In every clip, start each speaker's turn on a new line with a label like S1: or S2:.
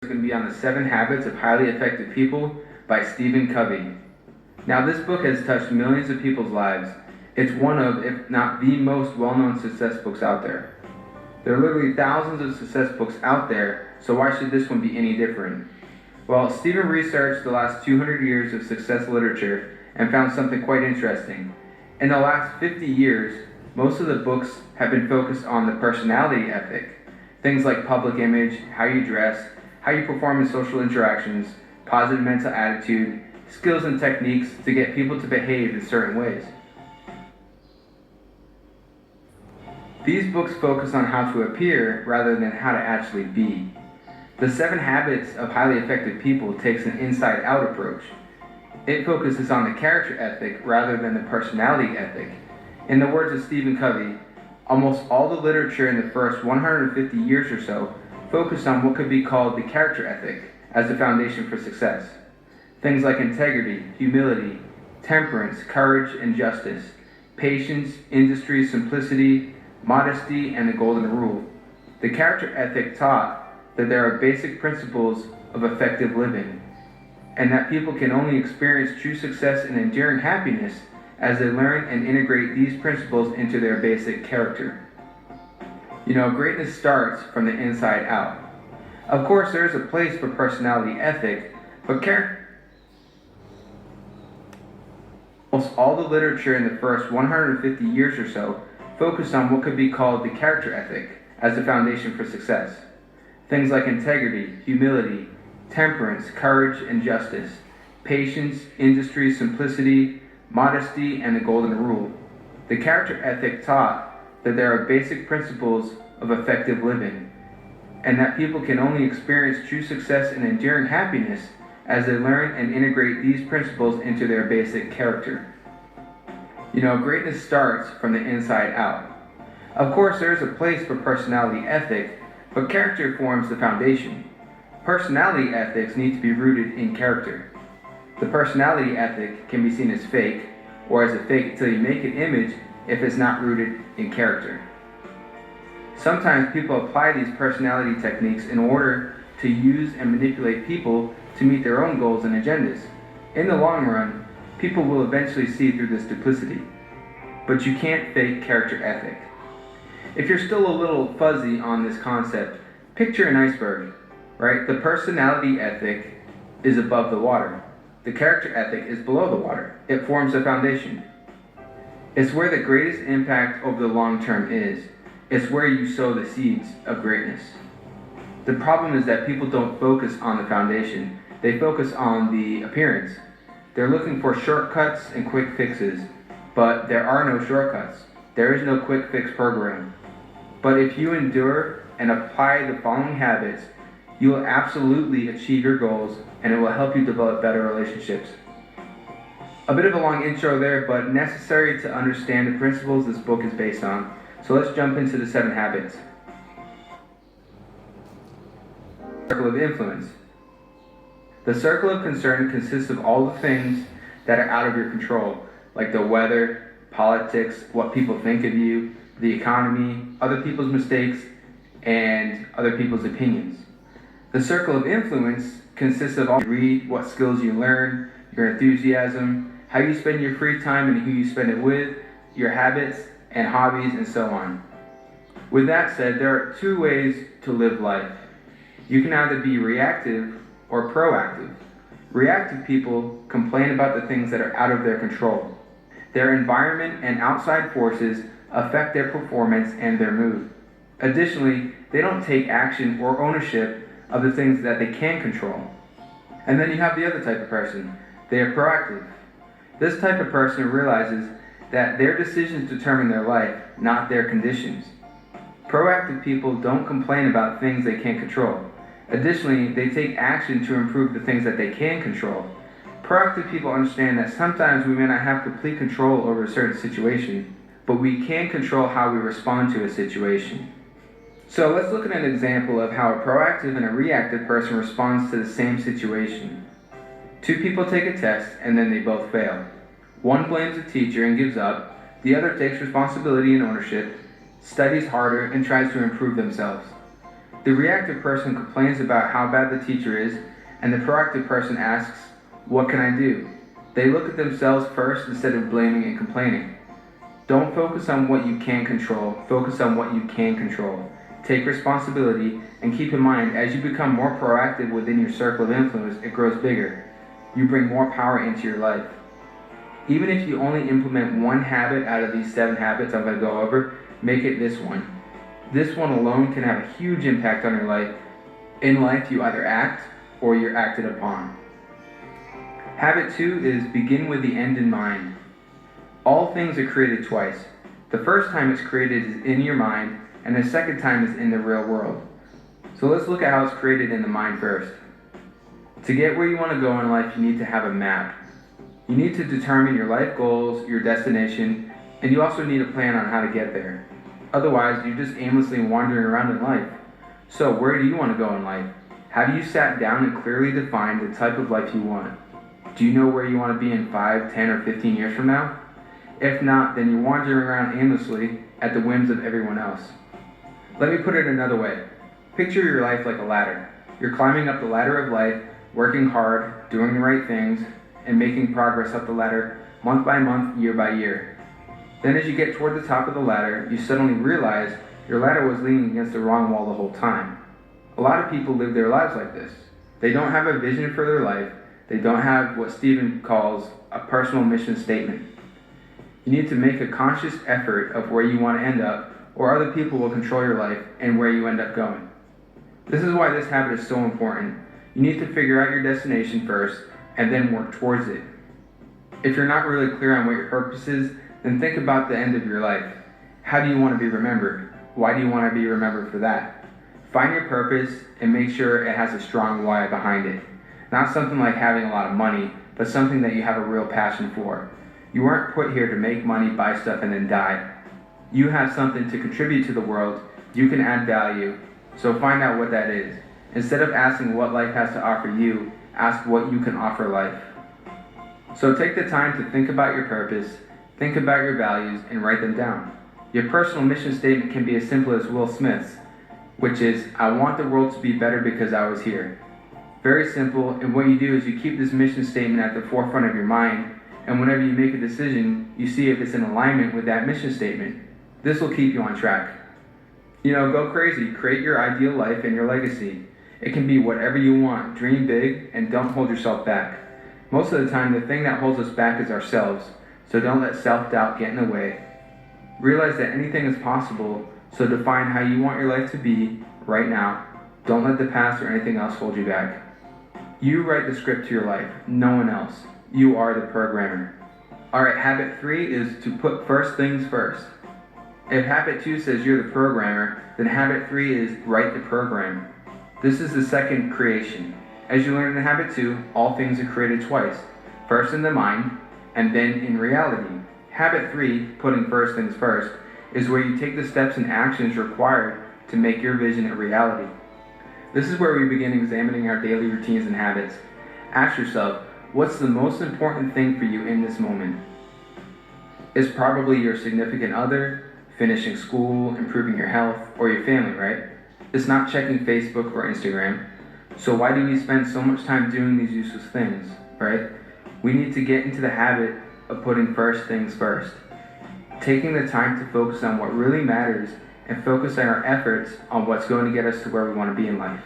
S1: Going to be on the 7 Habits of Highly Effective People by Stephen Covey. Now, this book has touched millions of people's lives. It's one of, if not the most well-known success books out there. There are literally thousands of success books out there, so why should this one be any different? Well, Stephen researched the last 200 years of success literature and found something quite interesting. In the last 50 years, most of the books have been focused on the personality ethic. Things like public image, how you dress, how you perform in social interactions, positive mental attitude, skills and techniques to get people to behave in certain ways. These books focus on how to appear rather than how to actually be. The 7 Habits of Highly Effective People takes an inside-out approach. It focuses on the character ethic rather than the personality ethic. In the words of Stephen Covey, almost all the literature in the first 150 years or so focused on what could be called the character ethic as the foundation for success. Things like integrity, humility, temperance, courage, and justice, patience, industry, simplicity, modesty, and the golden rule. The character ethic taught that there are basic principles of effective living, and that people can only experience true success and enduring happiness as they learn and integrate these principles into their basic character. Greatness starts from the inside out. Of course, there is a place for personality ethic, but almost all the literature in the first 150 years or so focused on what could be called the character ethic as the foundation for success. Things like integrity, humility, temperance, courage, and justice, patience, industry, simplicity, modesty, and the golden rule. The character ethic taught that there are basic principles of effective living, and that people can only experience true success and enduring happiness as they learn and integrate these principles into their basic character. Greatness starts from the inside out. Of course, there is a place for personality ethic, but character forms the foundation. Personality ethics need to be rooted in character. The personality ethic can be seen as fake, or as a fake it till you make an image if it's not rooted in character. Sometimes people apply these personality techniques in order to use and manipulate people to meet their own goals and agendas. In the long run, people will eventually see through this duplicity. But you can't fake character ethic. If you're still a little fuzzy on this concept, picture an iceberg, right? The personality ethic is above the water. The character ethic is below the water. It forms the foundation. It's where the greatest impact over the long term is. It's where you sow the seeds of greatness. The problem is that people don't focus on the foundation. They focus on the appearance. They're looking for shortcuts and quick fixes, but there are no shortcuts. There is no quick fix program. But if you endure and apply the following habits, you will absolutely achieve your goals, and it will help you develop better relationships. A bit of a long intro there, but necessary to understand the principles this book is based on. So let's jump into the 7 habits. Circle of influence. The circle of concern consists of all the things that are out of your control, like the weather, politics, what people think of you, the economy, other people's mistakes, and other people's opinions. The circle of influence consists of all you read, what skills you learn, your enthusiasm, how you spend your free time and who you spend it with, your habits and hobbies, and so on. With that said, there are 2 ways to live life. You can either be reactive or proactive. Reactive people complain about the things that are out of their control. Their environment and outside forces affect their performance and their mood. Additionally, they don't take action or ownership of the things that they can control. And then you have the other type of person. They are proactive. This type of person realizes that their decisions determine their life, not their conditions. Proactive people don't complain about things they can't control. Additionally, they take action to improve the things that they can control. Proactive people understand that sometimes we may not have complete control over a certain situation, but we can control how we respond to a situation. So let's look at an example of how a proactive and a reactive person responds to the same situation. 2 people take a test and then they both fail. One blames the teacher and gives up. The other takes responsibility and ownership, studies harder, and tries to improve themselves. The reactive person complains about how bad the teacher is, and the proactive person asks, "What can I do?" They look at themselves first instead of blaming and complaining. Don't focus on what you can't control, focus on what you can control. Take responsibility, and keep in mind, as you become more proactive within your circle of influence, it grows bigger. You bring more power into your life. Even if you only implement one habit out of these 7 habits I'm going to go over, make it this one. This one alone can have a huge impact on your life. In life, you either act or you're acted upon. Habit 2 is begin with the end in mind. All things are created twice. The first time it's created is in your mind, and the second time is in the real world. So let's look at how it's created in the mind first. To get where you want to go in life, you need to have a map. You need to determine your life goals, your destination, and you also need a plan on how to get there. Otherwise, you're just aimlessly wandering around in life. So where do you want to go in life? Have you sat down and clearly defined the type of life you want? Do you know where you want to be in 5, 10, or 15 years from now? If not, then you're wandering around aimlessly at the whims of everyone else. Let me put it another way. Picture your life like a ladder. You're climbing up the ladder of life, working hard, doing the right things, and making progress up the ladder month by month, year by year. Then as you get toward the top of the ladder, you suddenly realize your ladder was leaning against the wrong wall the whole time. A lot of people live their lives like this. They don't have a vision for their life. They don't have what Stephn calls a personal mission statement. You need to make a conscious effort of where you want to end up, or other people will control your life and where you end up going. This is why this habit is so important. You need to figure out your destination first and then work towards it. If you're not really clear on what your purpose is, then think about the end of your life. How do you want to be remembered? Why do you want to be remembered for that? Find your purpose and make sure it has a strong why behind it. Not something like having a lot of money, but something that you have a real passion for. You weren't put here to make money, buy stuff, and then die. You have something to contribute to the world. You can add value. So find out what that is. Instead of asking what life has to offer you, ask what you can offer life. So take the time to think about your purpose, think about your values, and write them down. Your personal mission statement can be as simple as Will Smith's, which is, I want the world to be better because I was here. Very simple, and what you do is you keep this mission statement at the forefront of your mind, and whenever you make a decision, you see if it's in alignment with that mission statement. This will keep you on track. Go crazy, create your ideal life and your legacy. It can be whatever you want, dream big, and don't hold yourself back. Most of the time, the thing that holds us back is ourselves, so don't let self-doubt get in the way. Realize that anything is possible, so define how you want your life to be right now. Don't let the past or anything else hold you back. You write the script to your life, no one else. You are the programmer. Alright, habit 3 is to put first things first. If habit 2 says you're the programmer, then habit 3 is write the program. This is the second creation. As you learned in habit 2, all things are created twice. First in the mind, and then in reality. Habit 3, putting first things first, is where you take the steps and actions required to make your vision a reality. This is where we begin examining our daily routines and habits. Ask yourself, what's the most important thing for you in this moment? It's probably your significant other, finishing school, improving your health, or your family, right? It's not checking Facebook or Instagram. So why do we spend so much time doing these useless things, right? We need to get into the habit of putting first things first. Taking the time to focus on what really matters and focusing our efforts on what's going to get us to where we want to be in life.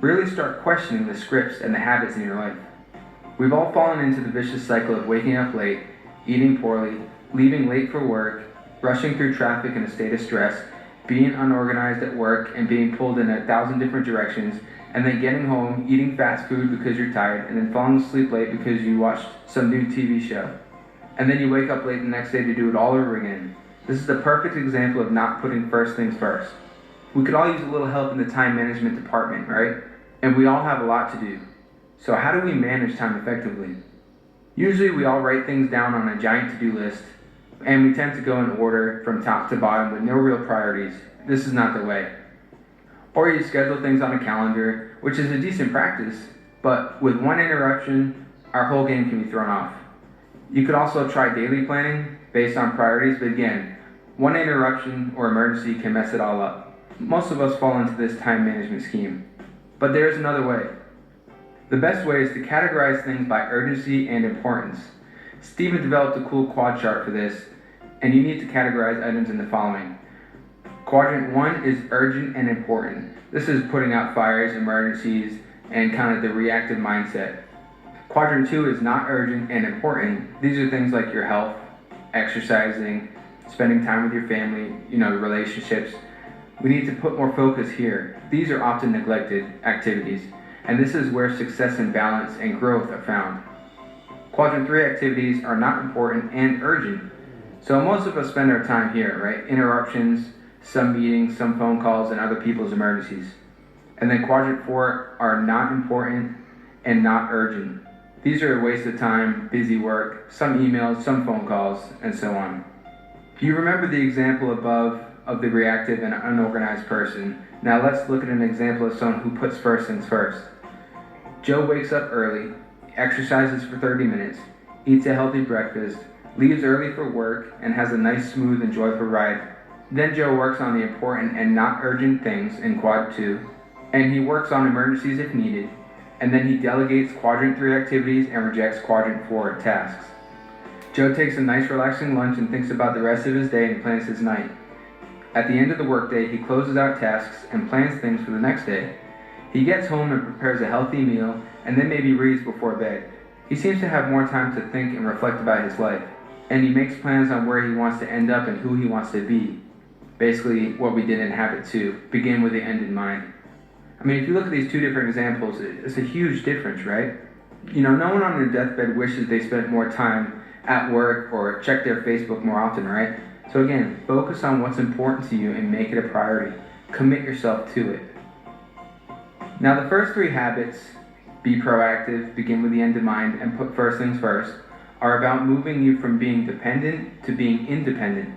S1: Really start questioning the scripts and the habits in your life. We've all fallen into the vicious cycle of waking up late, eating poorly, leaving late for work, rushing through traffic in a state of stress, being unorganized at work and being pulled in 1,000 different directions, and then getting home, eating fast food because you're tired, and then falling asleep late because you watched some new TV show. And then you wake up late the next day to do it all over again. This is the perfect example of not putting first things first. We could all use a little help in the time management department, right? And we all have a lot to do. So how do we manage time effectively? Usually we all write things down on a giant to-do list, and we tend to go in order from top to bottom with no real priorities. This is not the way. Or you schedule things on a calendar, which is a decent practice, but with one interruption, our whole game can be thrown off. You could also try daily planning based on priorities, but again, one interruption or emergency can mess it all up. Most of us fall into this time management scheme. But there is another way. The best way is to categorize things by urgency and importance. Stephn developed a cool quad chart for this, and you need to categorize items in the following. Quadrant 1 is urgent and important. This is putting out fires, emergencies, and kind of the reactive mindset. Quadrant 2 is not urgent and important. These are things like your health, exercising, spending time with your family, relationships. We need to put more focus here. These are often neglected activities, and this is where success and balance and growth are found. Quadrant 3 activities are not important and urgent. So most of us spend our time here, right? Interruptions, some meetings, some phone calls, and other people's emergencies. And then quadrant 4 are not important and not urgent. These are a waste of time, busy work, some emails, some phone calls, and so on. You remember the example above of the reactive and unorganized person. Now let's look at an example of someone who puts first things first. Joe wakes up early, exercises for 30 minutes, eats a healthy breakfast, leaves early for work, and has a nice, smooth, and joyful ride. Then Joe works on the important and not urgent things in quad 2, and he works on emergencies if needed, and then he delegates quadrant 3 activities and rejects quadrant 4 tasks. Joe takes a nice relaxing lunch and thinks about the rest of his day and plans his night. At the end of the workday, he closes out tasks and plans things for the next day. He gets home and prepares a healthy meal, and then maybe reads before bed. He seems to have more time to think and reflect about his life, and he makes plans on where he wants to end up and who he wants to be. Basically, what we did in habit 2, begin with the end in mind. I mean, if you look at these two different examples, it's a huge difference, right? No one on their deathbed wishes they spent more time at work or checked their Facebook more often, right? So again, focus on what's important to you and make it a priority. Commit yourself to it. Now the first 3 habits, be proactive, begin with the end in mind, and put first things first, are about moving you from being dependent to being independent.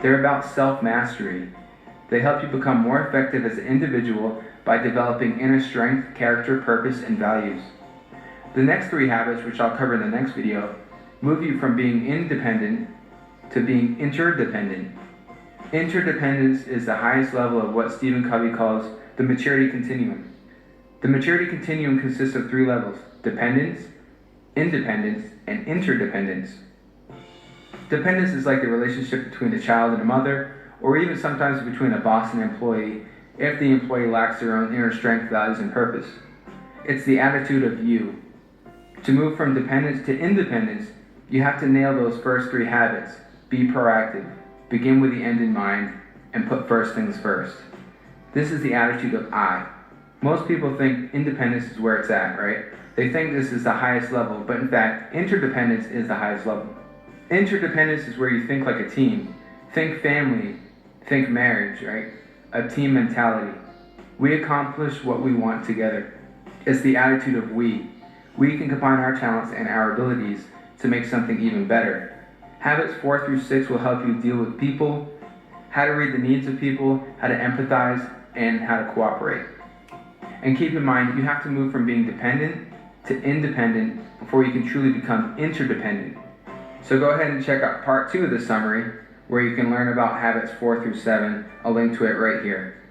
S1: They're about self-mastery. They help you become more effective as an individual by developing inner strength, character, purpose, and values. The next 3 habits, which I'll cover in the next video, move you from being independent to being interdependent. Interdependence is the highest level of what Covey calls the maturity continuum. The maturity continuum consists of 3 levels: dependence, independence, and interdependence. Dependence is like the relationship between a child and a mother, or even sometimes between a boss and employee, if the employee lacks their own inner strength, values, and purpose. It's the attitude of you. To move from dependence to independence, you have to nail those first 3 habits. Be proactive, begin with the end in mind, and put first things first. This is the attitude of I. Most people think independence is where it's at, right? They think this is the highest level, but in fact, interdependence is the highest level. Interdependence is where you think like a team. Think family, think marriage, right? A team mentality. We accomplish what we want together. It's the attitude of we. We can combine our talents and our abilities to make something even better. Habits 4 through 6 will help you deal with people, how to read the needs of people, how to empathize, and how to cooperate. And keep in mind, you have to move from being dependent to independent before you can truly become interdependent. So go ahead and check out part 2 of the summary, where you can learn about habits 4 through 7. I'll link to it right here.